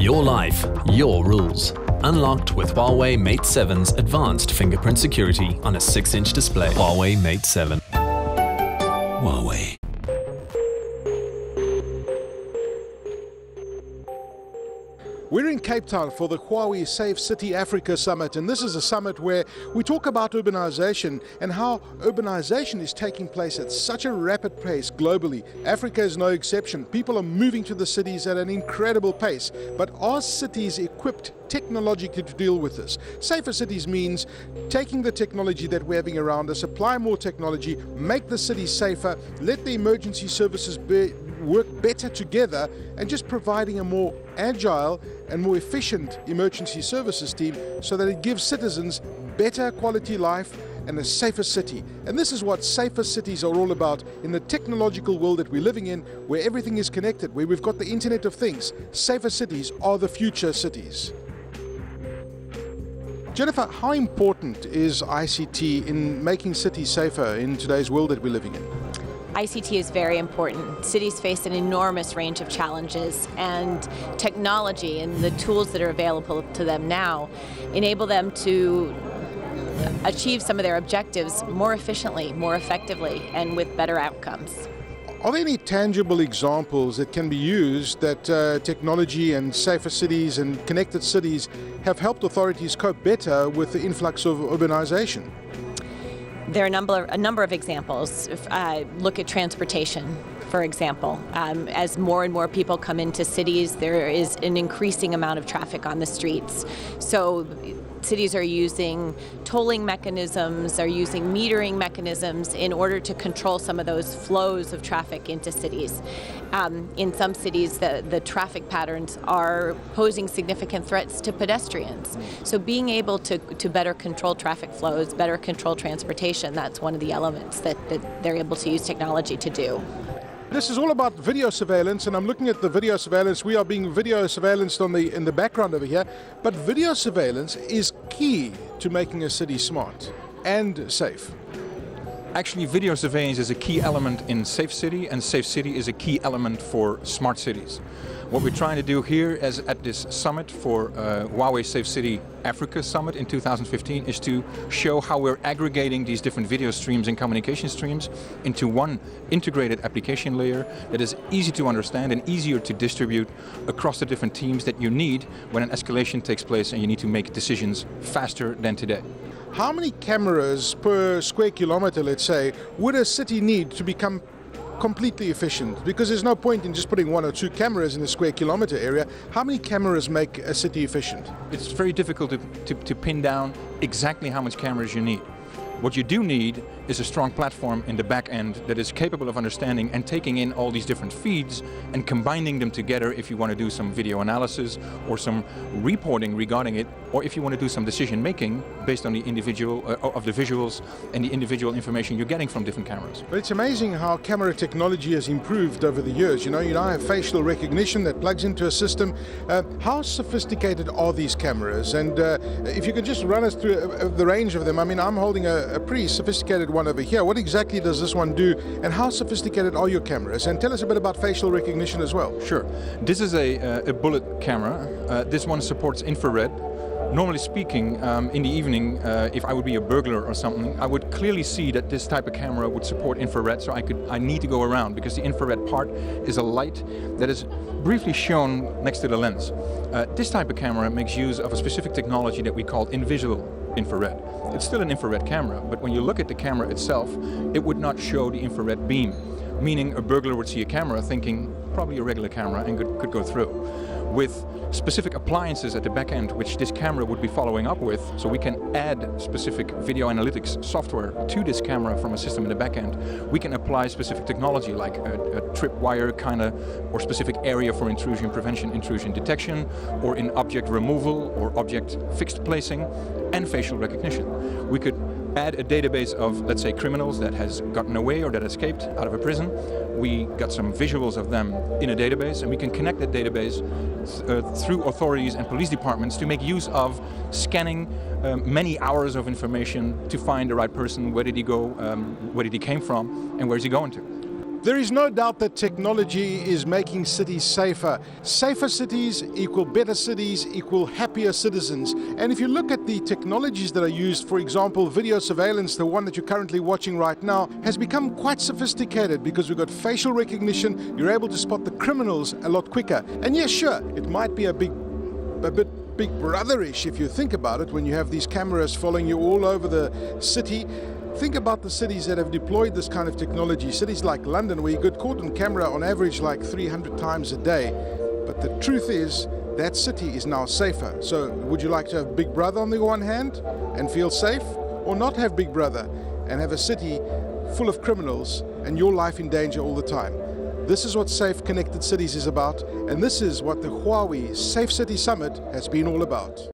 Your life, your rules. Unlocked with Huawei Mate 7's advanced fingerprint security on a 6-inch display. Huawei Mate 7. Huawei. We're in Cape Town for the Huawei Safe City Africa Summit, and this is a summit where we talk about urbanization and how urbanization is taking place at such a rapid pace globally. Africa is no exception. People are moving to the cities at an incredible pace, but are cities equipped technologically to deal with this? Safer cities means taking the technology that we're having around us, apply more technology, make the city safer, let the emergency services work better together, and just providing a more agile and more efficient emergency services team so that it gives citizens better quality life and a safer city. And this is what safer cities are all about in the technological world that we're living in, where everything is connected, where we've got the Internet of Things. Safer cities are the future cities. Jennifer, how important is ICT in making cities safer in today's world that we're living in? ICT is very important. Cities face an enormous range of challenges, and technology and the tools that are available to them now enable them to achieve some of their objectives more efficiently, more effectively, and with better outcomes. Are there any tangible examples that can be used that technology and safer cities and connected cities have helped authorities cope better with the influx of urbanization? There are a number of examples. If I look at transportation, for example, as more and more people come into cities, there is an increasing amount of traffic on the streets. So cities are using tolling mechanisms, are using metering mechanisms in order to control some of those flows of traffic into cities. In some cities, the traffic patterns are posing significant threats to pedestrians. So being able to better control traffic flows, better control transportation, that's one of the elements that they're able to use technology to do. This is all about video surveillance, and I'm looking at the video surveillance. We are being video surveillanced in the background over here, but video surveillance is key to making a city smart and safe. Actually, video surveillance is a key element in Safe City, and Safe City is a key element for smart cities. What we're trying to do here is at this summit for Huawei Safe City Africa Summit in 2015 is to show how we're aggregating these different video streams and communication streams into one integrated application layer that is easy to understand and easier to distribute across the different teams that you need when an escalation takes place and you need to make decisions faster than today. How many cameras per square kilometer, let's say, would a city need to become completely efficient? Because there's no point in just putting 1 or 2 cameras in a square kilometer area. How many cameras make a city efficient? It's very difficult to pin down exactly how much cameras you need. What you do need is a strong platform in the back end that is capable of understanding and taking in all these different feeds and combining them together if you want to do some video analysis or some reporting regarding it, or if you want to do some decision making based on the individual of the visuals and the individual information you're getting from different cameras. But it's amazing how camera technology has improved over the years. You know, I have facial recognition that plugs into a system. How sophisticated are these cameras? And if you could just run us through the range of them. I mean, I'm holding a pretty sophisticated one over here. What exactly does this one do, and how sophisticated are your cameras? And tell us a bit about facial recognition as well. Sure. This is a bullet camera. This one supports infrared. Normally speaking, in the evening, if I would be a burglar or something, I would clearly see that this type of camera would support infrared, so I need to go around, because the infrared part is a light that is briefly shown next to the lens. This type of camera makes use of a specific technology that we call invisible infrared. It's still an infrared camera, but when you look at the camera itself, it would not show the infrared beam, meaning a burglar would see a camera thinking probably a regular camera and could go through. With specific appliances at the back end, which this camera would be following up with, so we can add specific video analytics software to this camera from a system in the back end. We can apply specific technology like a tripwire kind of, or specific area for intrusion prevention, intrusion detection, or in object removal or object fixed placing, and facial recognition. We could add a database of, let's say, criminals that has gotten away or that escaped out of a prison. We got some visuals of them in a database, and we can connect that database through authorities and police departments to make use of scanning many hours of information to find the right person, where did he go, where did he came from, and where is he going to. There is no doubt that technology is making cities safer. Safer cities equal better cities equal happier citizens. And if you look at the technologies that are used, for example, video surveillance, the one that you're currently watching right now, has become quite sophisticated because we've got facial recognition. You're able to spot the criminals a lot quicker. And yes, sure, it might be a bit big brotherish if you think about it when you have these cameras following you all over the city. Think about the cities that have deployed this kind of technology. Cities like London, where you get caught on camera on average like 300 times a day. But the truth is, that city is now safer. So would you like to have Big Brother on the one hand and feel safe, or not have Big Brother and have a city full of criminals and your life in danger all the time? This is what Safe Connected Cities is about, and this is what the Huawei Safe City Summit has been all about.